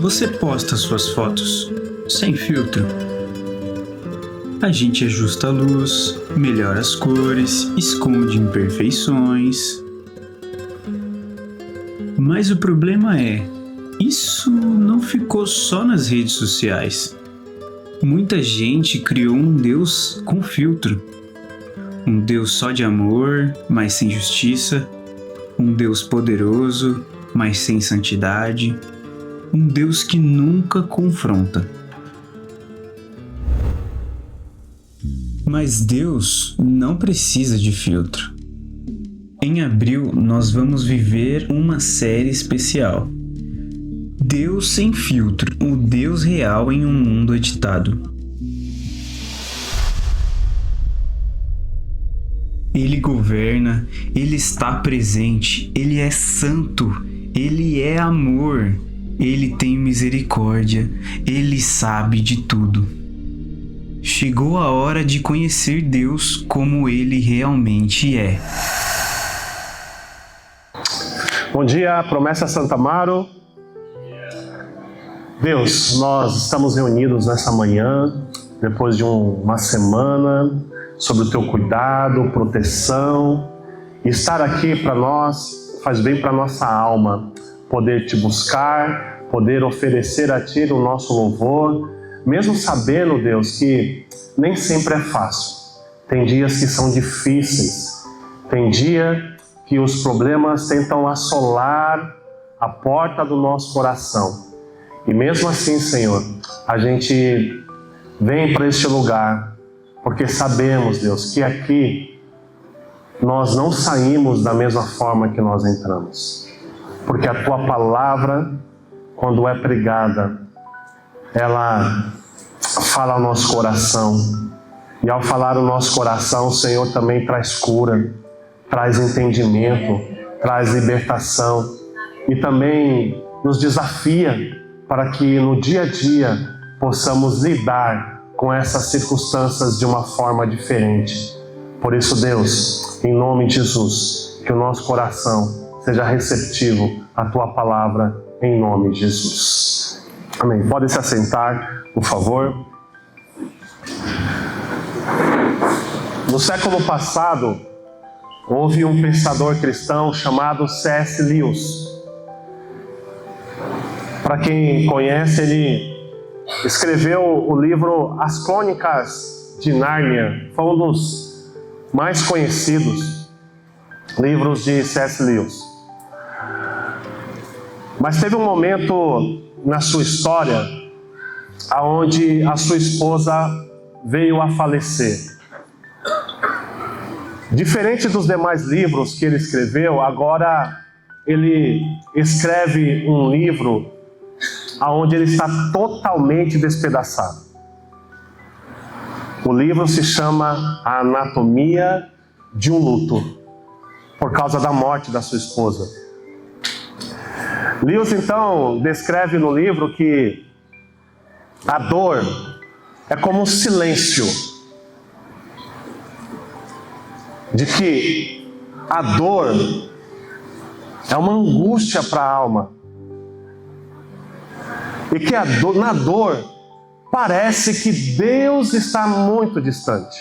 Você posta suas fotos sem filtro? A gente ajusta a luz, melhora as cores, esconde imperfeições. Mas o problema é, isso não ficou só nas redes sociais. Muita gente criou um Deus com filtro. Um Deus só de amor, mas sem justiça. Um Deus poderoso, mas sem santidade. Um Deus que nunca confronta. Mas Deus não precisa de filtro. Em abril, nós vamos viver uma série especial. Deus sem filtro, o Deus real em um mundo editado. Ele governa, Ele está presente, Ele é santo, Ele é amor, Ele tem misericórdia, Ele sabe de tudo. Chegou a hora de conhecer Deus como Ele realmente é. Bom dia, Promessa Santa Amaro. Deus, nós estamos reunidos nessa manhã, depois de uma semana, sobre o Teu cuidado, proteção. E estar aqui para nós faz bem para a nossa alma, poder Te buscar, poder oferecer a Ti o nosso louvor, mesmo sabendo, Deus, que nem sempre é fácil. Tem dias que são difíceis, tem dia que os problemas tentam assolar a porta do nosso coração. E mesmo assim, Senhor, a gente vem para este lugar, porque sabemos, Deus, que aqui nós não saímos da mesma forma que nós entramos. Porque a Tua palavra, quando é pregada, ela fala ao nosso coração. E ao falar o nosso coração, o Senhor também traz cura, traz entendimento, traz libertação. E também nos desafia para que no dia a dia possamos lidar com essas circunstâncias de uma forma diferente. Por isso, Deus, em nome de Jesus, que o nosso coração seja receptivo à Tua palavra, em nome de Jesus. Amém. Pode se assentar, por favor. No século passado, houve um pensador cristão chamado C.S. Lewis. Para quem conhece, ele escreveu o livro As Crônicas de Nárnia. Foi um dos mais conhecidos livros de C.S. Lewis. Mas teve um momento na sua história onde a sua esposa veio a falecer. Diferente dos demais livros que ele escreveu, agora ele escreve um livro onde ele está totalmente despedaçado. O livro se chama A Anatomia de um Luto, por causa da morte da sua esposa. Lewis, então, descreve no livro que a dor é como um silêncio, de que a dor é uma angústia para a alma, e que na dor parece que Deus está muito distante.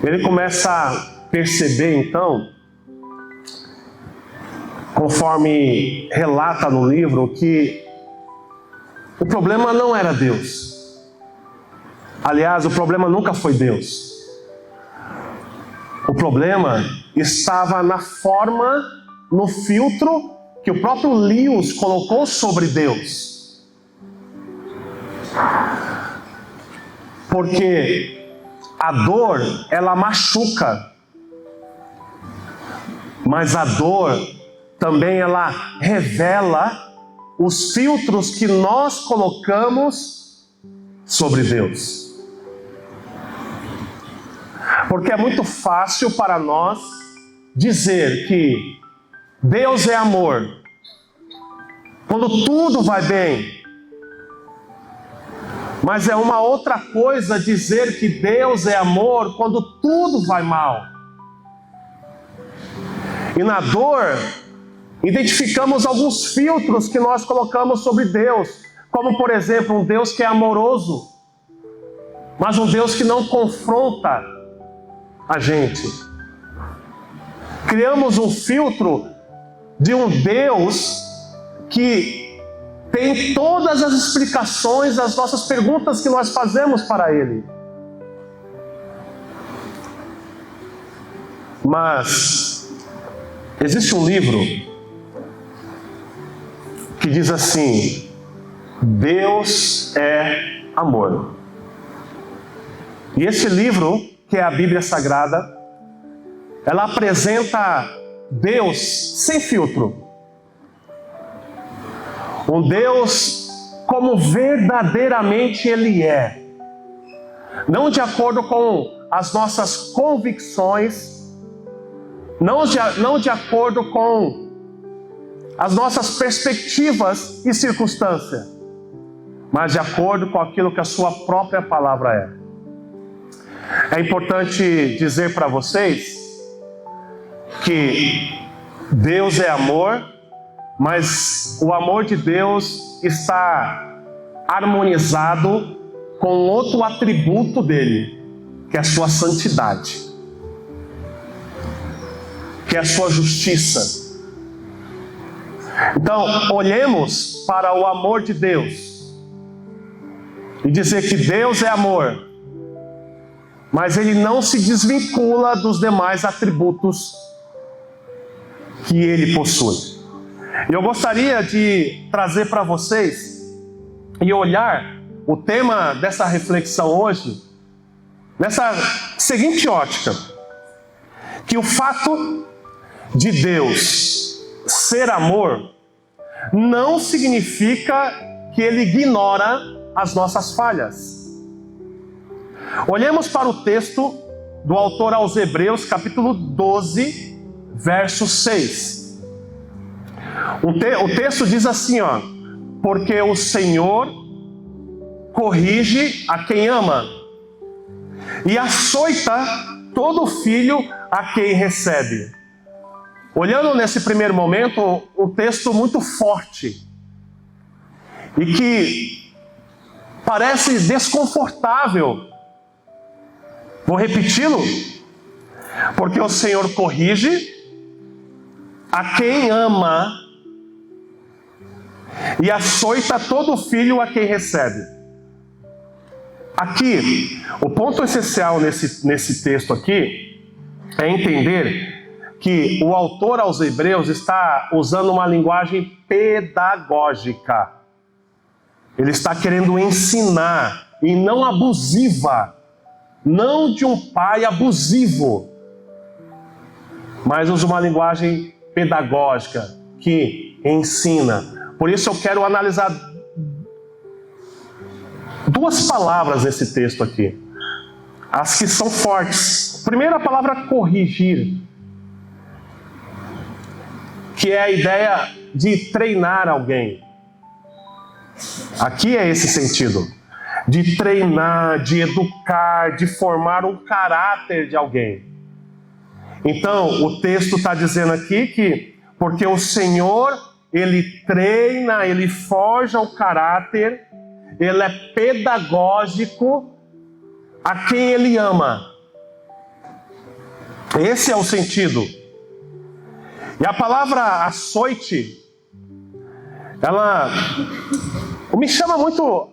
Ele começa a perceber, então, conforme relata no livro, que o problema não era Deus. Aliás, o problema nunca foi Deus. O problema estava na forma, no filtro que o próprio Lewis colocou sobre Deus. Porque a dor, ela machuca. Mas a dor também ela revela os filtros que nós colocamos sobre Deus. Porque é muito fácil para nós dizer que Deus é amor quando tudo vai bem. Mas é uma outra coisa dizer que Deus é amor quando tudo vai mal. E na dor, identificamos alguns filtros que nós colocamos sobre Deus, como por exemplo, um Deus que é amoroso, mas um Deus que não confronta a gente. Criamos um filtro de um Deus que tem todas as explicações das nossas perguntas que nós fazemos para Ele. Mas existe um livro que diz assim: Deus é amor. E esse livro, que é a Bíblia Sagrada, ela apresenta Deus sem filtro. Um Deus como verdadeiramente Ele é. Não de acordo com as nossas convicções, não de acordo com as nossas perspectivas e circunstâncias, mas de acordo com aquilo que a sua própria palavra é. É importante dizer para vocês que Deus é amor, mas o amor de Deus está harmonizado com outro atributo dele, que é a sua santidade, que é a sua justiça. Então, olhemos para o amor de Deus e dizer que Deus é amor, mas Ele não se desvincula dos demais atributos que Ele possui. Eu gostaria de trazer para vocês e olhar o tema dessa reflexão hoje nessa seguinte ótica: que o fato de Deus ser amor não significa que Ele ignora as nossas falhas. Olhemos para o texto do autor aos Hebreus, capítulo 12, verso 6. O texto diz assim, ó: porque o Senhor corrige a quem ama e açoita todo filho a quem recebe. Olhando nesse primeiro momento, um texto muito forte e que parece desconfortável. Vou repeti-lo. Porque o Senhor corrige a quem ama e açoita todo filho a quem recebe. Aqui, o ponto essencial nesse texto aqui é entender que o autor aos Hebreus está usando uma linguagem pedagógica. Ele está querendo ensinar, e não abusiva, não de um pai abusivo, mas usa uma linguagem pedagógica que ensina. Por isso eu quero analisar duas palavras nesse texto aqui, as que são fortes. Primeiro, a palavra corrigir, que é a ideia de treinar alguém. Aqui é esse sentido, de treinar, de educar, de formar um caráter de alguém. Então, o texto está dizendo aqui que, porque o Senhor, Ele treina, Ele forja o caráter, Ele é pedagógico a quem Ele ama. Esse é o sentido. E a palavra açoite, ela me chama muito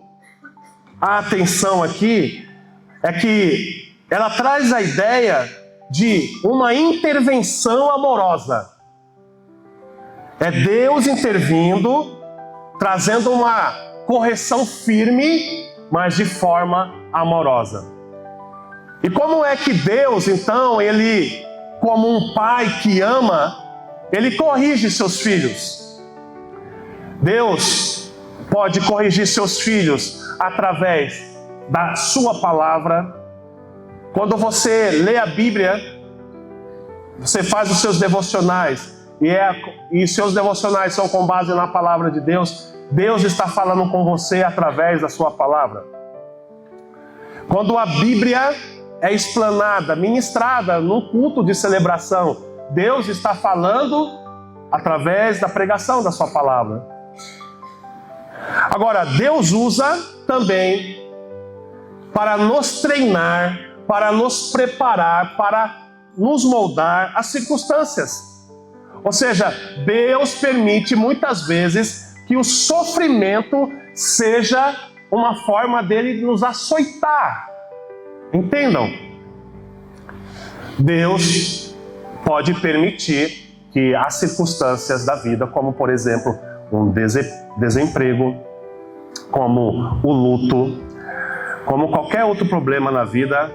a atenção aqui, é que ela traz a ideia de uma intervenção amorosa. É Deus intervindo, trazendo uma correção firme, mas de forma amorosa. E como é que Deus, então, Ele, como um pai que ama, Ele corrige seus filhos? Deus pode corrigir seus filhos através da sua palavra. Quando você lê a Bíblia, você faz os seus devocionais, e seus devocionais são com base na palavra de Deus, Deus está falando com você através da sua palavra. Quando a Bíblia é explanada, ministrada num culto de celebração, Deus está falando através da pregação da sua palavra. Agora, Deus usa também para nos treinar, para nos preparar, para nos moldar as circunstâncias. Ou seja, Deus permite muitas vezes que o sofrimento seja uma forma dele nos açoitar. Entendam? Deus pode permitir que as circunstâncias da vida, como por exemplo um desemprego, como o luto, como qualquer outro problema na vida,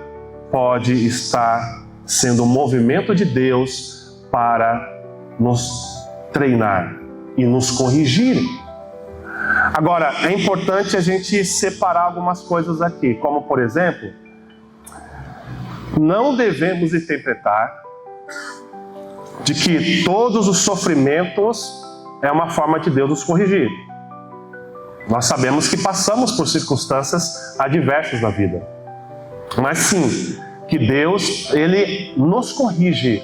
pode estar sendo um movimento de Deus para nos treinar e nos corrigir. Agora, é importante a gente separar algumas coisas aqui, como por exemplo, não devemos interpretar de que todos os sofrimentos é uma forma de Deus nos corrigir. Nós sabemos que passamos por circunstâncias adversas na vida. Mas sim, que Deus, Ele nos corrige,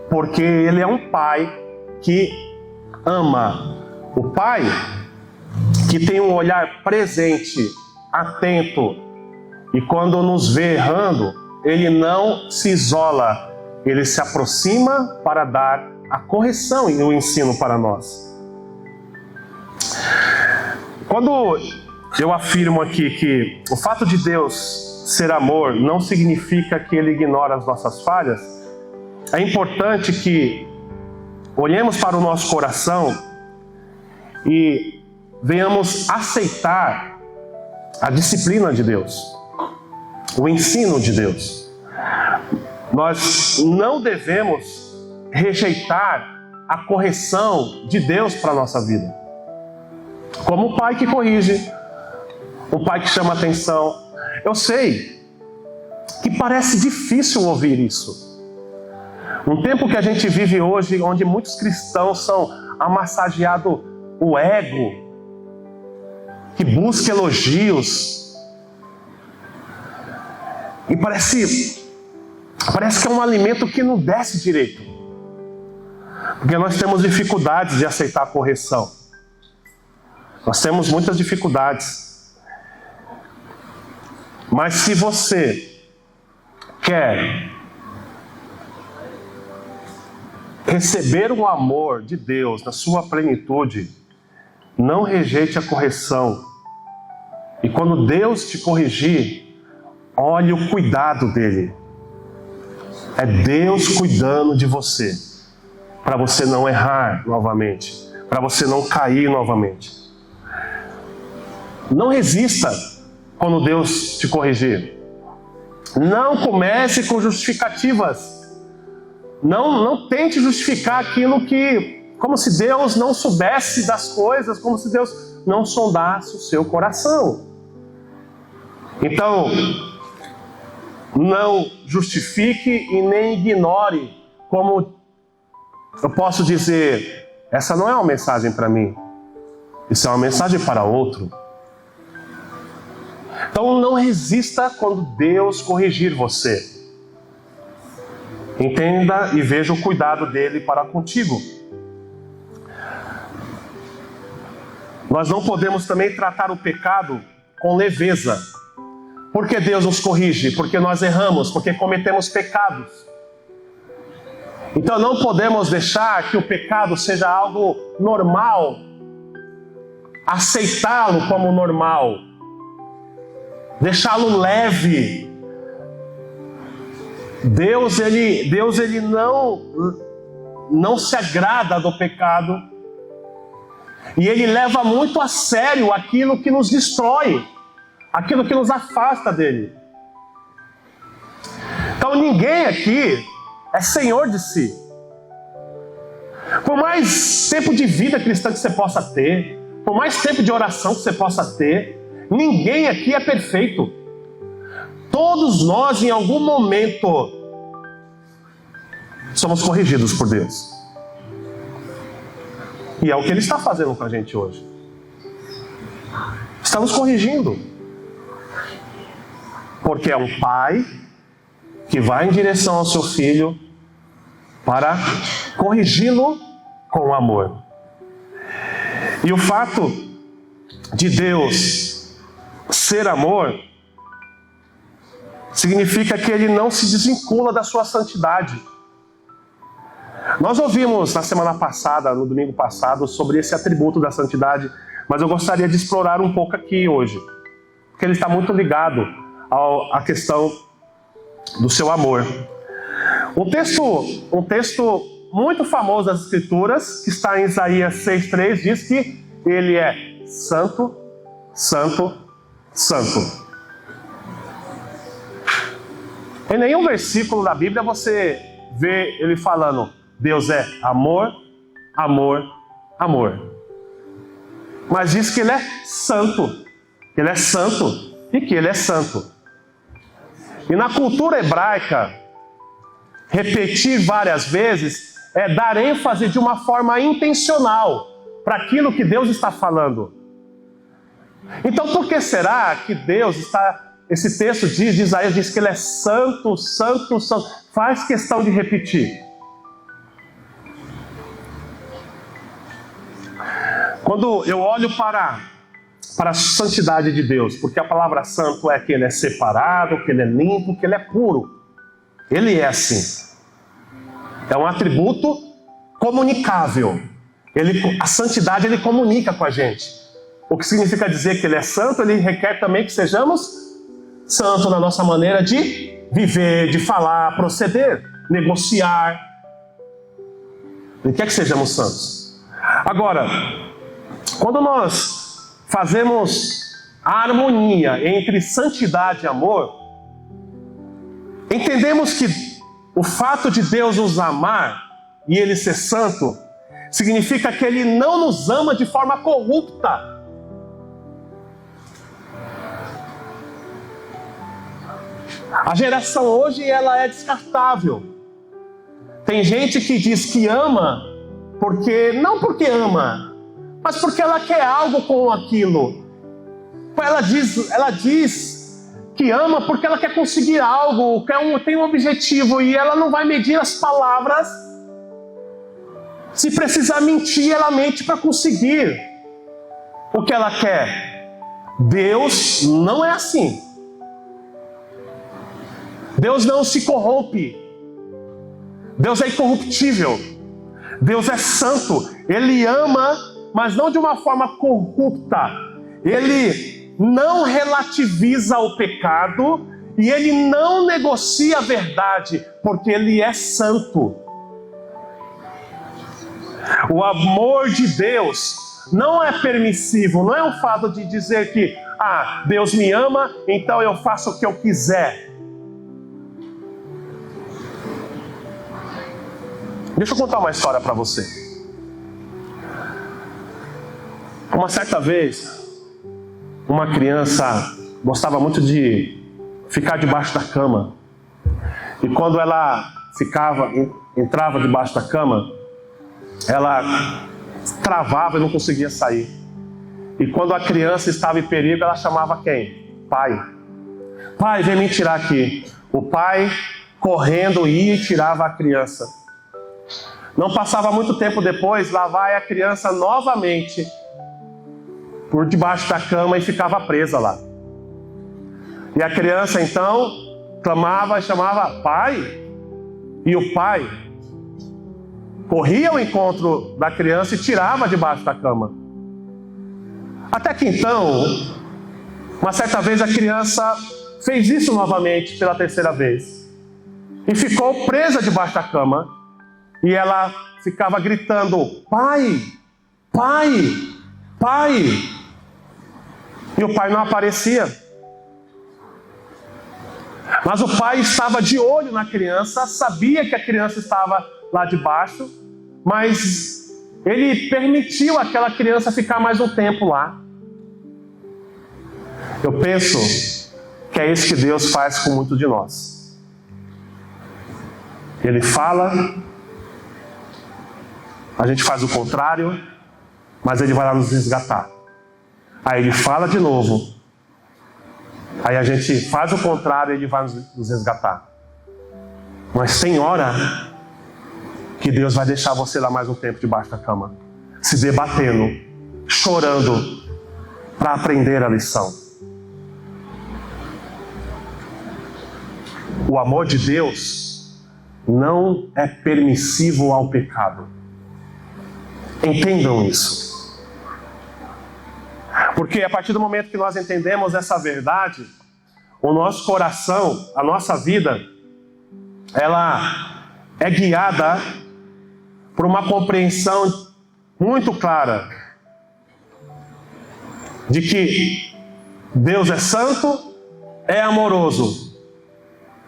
porque Ele é um Pai que ama. O Pai que tem um olhar presente, atento, e quando nos vê errando, Ele não se isola, Ele se aproxima para dar a correção e o ensino para nós. Quando eu afirmo aqui que o fato de Deus ser amor não significa que Ele ignora as nossas falhas, é importante que olhemos para o nosso coração e venhamos aceitar a disciplina de Deus, o ensino de Deus. Nós não devemos rejeitar a correção de Deus para a nossa vida. Como o pai que corrige, o pai que chama atenção. Eu sei que parece difícil ouvir isso. Um tempo que a gente vive hoje, onde muitos cristãos são amassageados o ego, que busca elogios. E parece que é um alimento que não desce direito. Porque nós temos dificuldades de aceitar a correção. Nós temos muitas dificuldades. Mas se você quer receber o amor de Deus na sua plenitude, não rejeite a correção. E quando Deus te corrigir, olhe o cuidado dele. É Deus cuidando de você, para você não errar novamente, para você não cair novamente. Não resista quando Deus te corrigir. Não comece com justificativas. Não tente justificar aquilo que, como se Deus não soubesse das coisas, como se Deus não sondasse o seu coração. Então, não justifique e nem ignore, como eu posso dizer, essa não é uma mensagem para mim, isso é uma mensagem para outro. Então não resista quando Deus corrigir você. Entenda e veja o cuidado dele para contigo. Nós não podemos também tratar o pecado com leveza. Por que Deus nos corrige? Porque nós erramos, porque cometemos pecados. Então não podemos deixar que o pecado seja algo normal, aceitá-lo como normal, deixá-lo leve. Deus ele não se agrada do pecado, e Ele leva muito a sério aquilo que nos destrói, aquilo que nos afasta dele. Então ninguém aqui é senhor de si. Por mais tempo de vida cristã que você possa ter, por mais tempo de oração que você possa ter, ninguém aqui é perfeito. Todos nós, em algum momento, somos corrigidos por Deus. E é o que Ele está fazendo com a gente hoje. Está nos corrigindo. Porque é um pai que vai em direção ao seu filho para corrigi-lo com amor. E o fato de Deus ser amor significa que Ele não se desvincula da sua santidade. Nós ouvimos na semana passada, no domingo passado, sobre esse atributo da santidade, mas eu gostaria de explorar um pouco aqui hoje, porque ele está muito ligado à questão do seu amor. Um texto muito famoso das Escrituras, que está em Isaías 6,3, diz que Ele é santo, santo, santo. Em nenhum versículo da Bíblia você vê Ele falando: Deus é amor, amor, amor. Mas diz que Ele é santo, que Ele é santo e que Ele é santo. E na cultura hebraica, repetir várias vezes é dar ênfase de uma forma intencional para aquilo que Deus está falando. Então, por que será que Deus está... Esse texto de Isaías diz que Ele é santo, santo, santo. Faz questão de repetir. Quando eu olho para a santidade de Deus, porque a palavra santo é que Ele é separado, que Ele é limpo, que Ele é puro. Ele é assim. É um atributo comunicável. A santidade Ele comunica com a gente. O que significa dizer que Ele é santo, Ele requer também que sejamos santos na nossa maneira de viver, de falar, proceder, negociar. Ele quer que sejamos santos. Agora, quando nós fazemos a harmonia entre santidade e amor, entendemos que o fato de Deus nos amar e Ele ser santo, significa que Ele não nos ama de forma corrupta. A geração hoje, ela é descartável. Tem gente que diz que ama, não porque ama, mas porque ela quer algo com aquilo. Ela diz que ama porque ela quer conseguir algo, tem um objetivo, e ela não vai medir as palavras. Se precisar mentir, ela mente para conseguir o que ela quer. Deus não é assim. Deus não se corrompe. Deus é incorruptível. Deus é santo. Ele ama, mas não de uma forma corrupta. Ele não relativiza o pecado e Ele não negocia a verdade, porque Ele é santo. O amor de Deus não é permissivo, não é um fato de dizer que Deus me ama, então eu faço o que eu quiser. Deixa eu contar uma história para você. Uma certa vez, uma criança gostava muito de ficar debaixo da cama. E quando ela entrava debaixo da cama, ela travava e não conseguia sair. E quando a criança estava em perigo, ela chamava quem? Pai. Pai, vem me tirar aqui. O pai, correndo, ia e tirava a criança. Não passava muito tempo depois, lá vai a criança novamente por debaixo da cama e ficava presa lá. E a criança então clamava e chamava pai. E o pai corria ao encontro da criança e tirava debaixo da cama. Até que então, uma certa vez a criança fez isso novamente pela terceira vez. E ficou presa debaixo da cama. E ela ficava gritando: pai, pai, pai. E o pai não aparecia. Mas o pai estava de olho na criança, sabia que a criança estava lá debaixo, mas ele permitiu aquela criança ficar mais um tempo lá. Eu penso que é isso que Deus faz com muitos de nós. Ele fala, a gente faz o contrário, mas Ele vai lá nos resgatar. Aí Ele fala de novo, aí a gente faz o contrário e Ele vai nos resgatar. Mas tem hora que Deus vai deixar você lá mais um tempo debaixo da cama, se debatendo, chorando, para aprender a lição. O amor de Deus não é permissivo ao pecado. Entendam isso. Porque a partir do momento que nós entendemos essa verdade, o nosso coração, a nossa vida, ela é guiada por uma compreensão muito clara de que Deus é santo, é amoroso,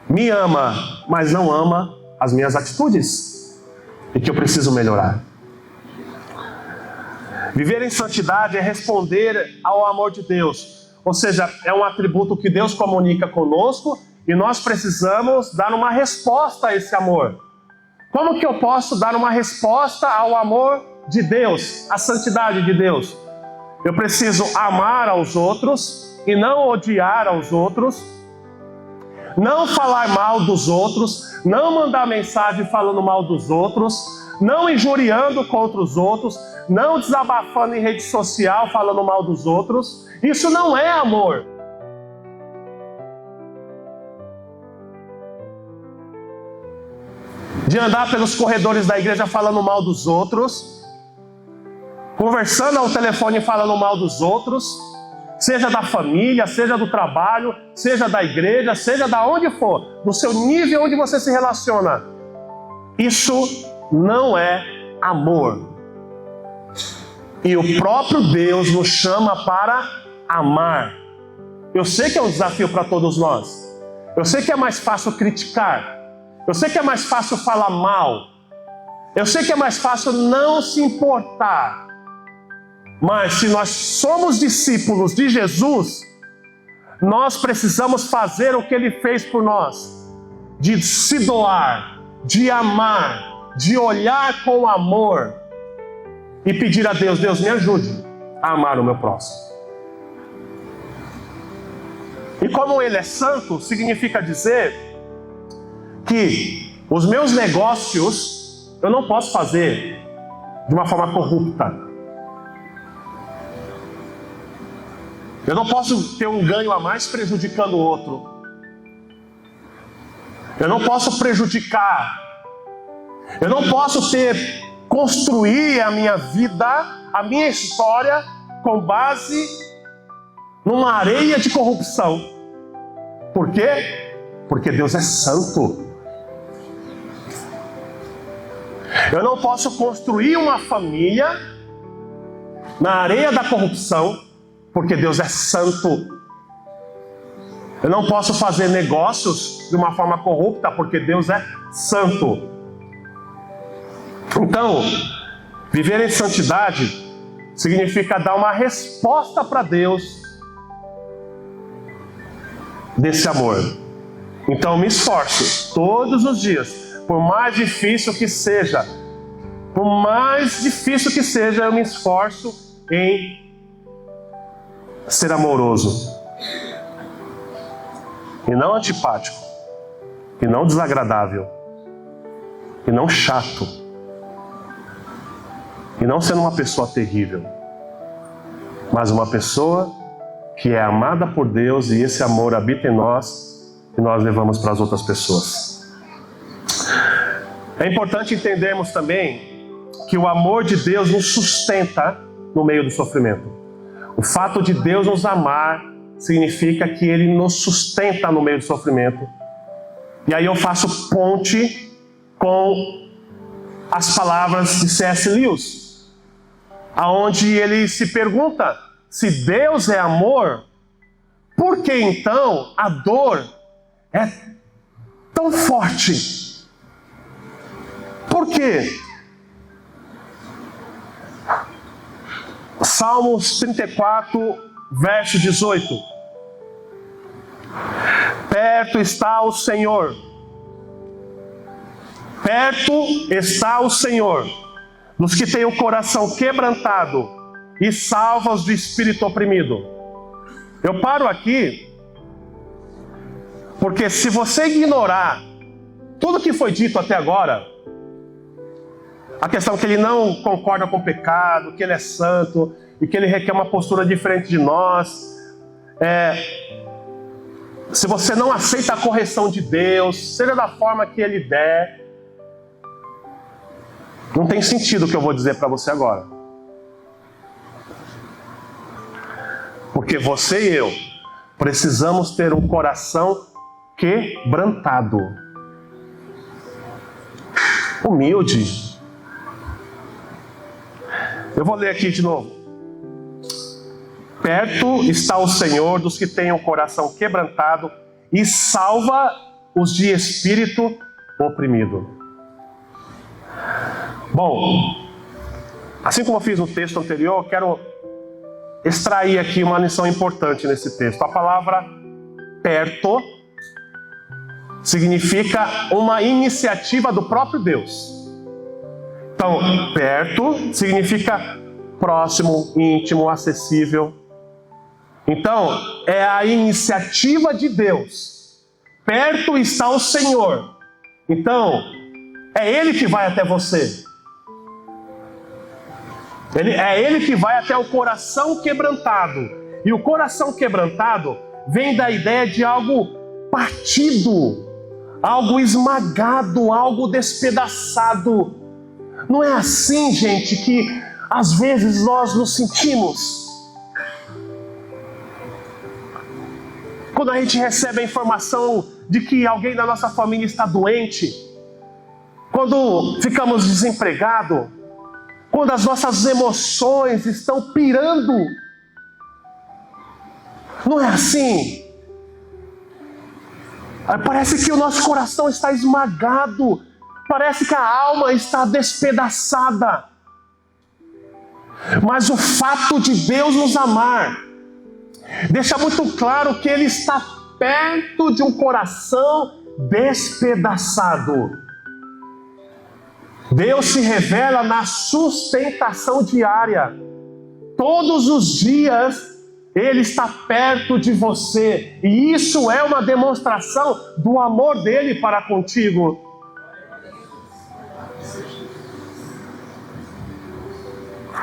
me ama, mas não ama as minhas atitudes e que eu preciso melhorar. Viver em santidade é responder ao amor de Deus, ou seja, é um atributo que Deus comunica conosco e nós precisamos dar uma resposta a esse amor. Como que eu posso dar uma resposta ao amor de Deus, à santidade de Deus? Eu preciso amar aos outros e não odiar aos outros, não falar mal dos outros, não mandar mensagem falando mal dos outros, não injuriando contra os outros, não desabafando em rede social falando mal dos outros. Isso não é amor. De andar pelos corredores da igreja falando mal dos outros, conversando ao telefone falando mal dos outros, seja da família, seja do trabalho, seja da igreja, seja da onde for, no seu nível onde você se relaciona. Isso não é amor. E o próprio Deus nos chama para amar. Eu sei que é um desafio para todos nós. Eu sei que é mais fácil criticar. Eu sei que é mais fácil falar mal. Eu sei que é mais fácil não se importar. Mas se nós somos discípulos de Jesus, nós precisamos fazer o que Ele fez por nós. De se doar, de amar, de olhar com amor e pedir a Deus, Deus me ajude a amar o meu próximo. E como Ele é santo, significa dizer que os meus negócios eu não posso fazer de uma forma corrupta. Eu não posso ter um ganho a mais prejudicando o outro. Eu não posso prejudicar. Eu não posso construir a minha vida, a minha história, com base numa areia de corrupção. Por quê? Porque Deus é santo. Eu não posso construir uma família na areia da corrupção, porque Deus é santo. Eu não posso fazer negócios de uma forma corrupta, porque Deus é santo. Então, viver em santidade significa dar uma resposta para Deus desse amor. Então, me esforço todos os dias, por mais difícil que seja, eu me esforço em ser amoroso e não antipático, e não desagradável, e não chato, e não sendo uma pessoa terrível, mas uma pessoa que é amada por Deus e esse amor habita em nós e nós levamos para as outras pessoas. É importante entendermos também que o amor de Deus nos sustenta no meio do sofrimento. O fato de Deus nos amar significa que Ele nos sustenta no meio do sofrimento. E aí eu faço ponte com as palavras de C.S. Lewis, aonde ele se pergunta: se Deus é amor, por que então a dor é tão forte? Por quê? Salmos 34, verso 18. Perto está o Senhor. Perto está o Senhor dos que têm o coração quebrantado e salva os do espírito oprimido. Eu paro aqui porque se você ignorar tudo que foi dito até agora, A questão é que ele não concorda com o pecado, que ele é santo e que ele requer uma postura diferente de nós. Se você não aceita a correção de Deus, seja da forma que Ele der, não tem sentido o que eu vou dizer para você agora. Porque você e eu precisamos ter um coração quebrantado, humilde. Eu vou ler aqui de novo. Perto está o Senhor dos que têm o coração quebrantado e salva os de espírito oprimido. Bom, assim como eu fiz no texto anterior, eu quero extrair aqui uma lição importante nesse texto. A palavra perto significa uma iniciativa do próprio Deus. Então, perto significa próximo, íntimo, acessível. Então, é a iniciativa de Deus. Perto está o Senhor. Então, é Ele que vai até você. É Ele que vai até o coração quebrantado. E o coração quebrantado vem da ideia de algo partido, algo esmagado, algo despedaçado. Não é assim, gente, que às vezes nós nos sentimos? Quando a gente recebe a informação de que alguém da nossa família está doente, quando ficamos desempregados, quando as nossas emoções estão pirando, não é assim? Parece que o nosso coração está esmagado, parece que a alma está despedaçada. Mas o fato de Deus nos amar deixa muito claro que Ele está perto de um coração despedaçado. Deus se revela na sustentação diária. Todos os dias Ele está perto de você. E isso é uma demonstração do amor dele para contigo.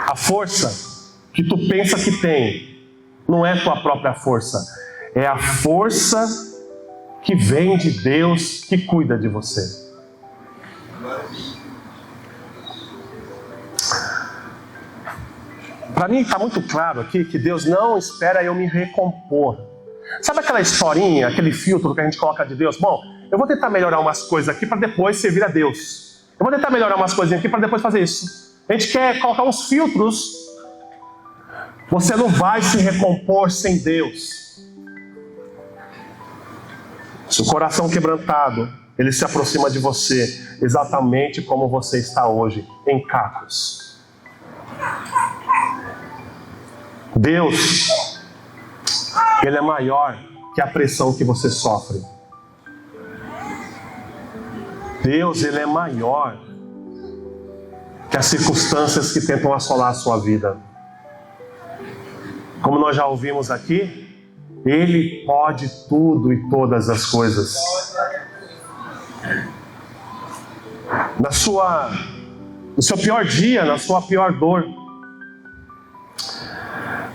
A força que tu pensa que tem não é tua própria força. É a força que vem de Deus que cuida de você. Para mim está muito claro aqui que Deus não espera eu me recompor. Sabe aquela historinha, aquele filtro que a gente coloca de Deus? Bom, eu vou tentar melhorar umas coisas aqui para depois servir a Deus. Eu vou tentar melhorar umas coisinhas aqui para depois fazer isso. A gente quer colocar uns filtros. Você não vai se recompor sem Deus. Se o coração quebrantado, Ele se aproxima de você exatamente como você está hoje, em cacos. Deus, Ele é maior que a pressão que você sofre. Deus, Ele é maior que as circunstâncias que tentam assolar a sua vida. Como nós já ouvimos aqui, Ele pode tudo e todas as coisas. No seu pior dia, na sua pior dor,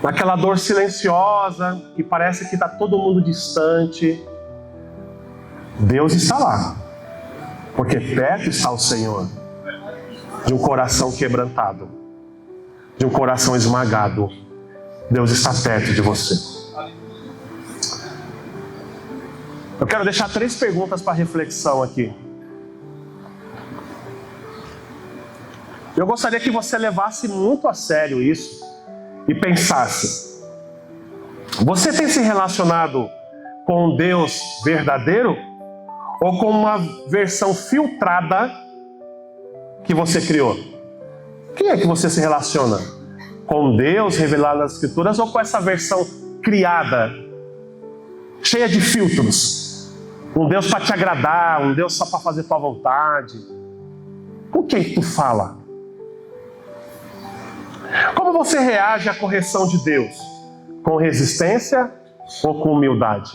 naquela dor silenciosa, que parece que está todo mundo distante, Deus está lá, porque perto está o Senhor, de um coração quebrantado, de um coração esmagado. Deus está perto de você. Eu quero deixar 3 perguntas para reflexão aqui. Eu gostaria que você levasse muito a sério isso e pensasse: você tem se relacionado com um Deus verdadeiro ou com uma versão filtrada que você criou? Quem é que você se relaciona? Com Deus revelado nas Escrituras ou com essa versão criada, cheia de filtros? Um Deus para te agradar, um Deus só para fazer tua vontade. Com quem tu fala? Como você reage à correção de Deus? Com resistência ou com humildade?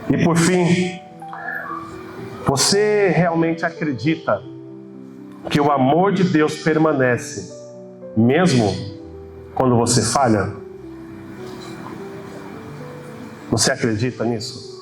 E por fim, você realmente acredita que o amor de Deus permanece, mesmo quando você falha? Você acredita nisso?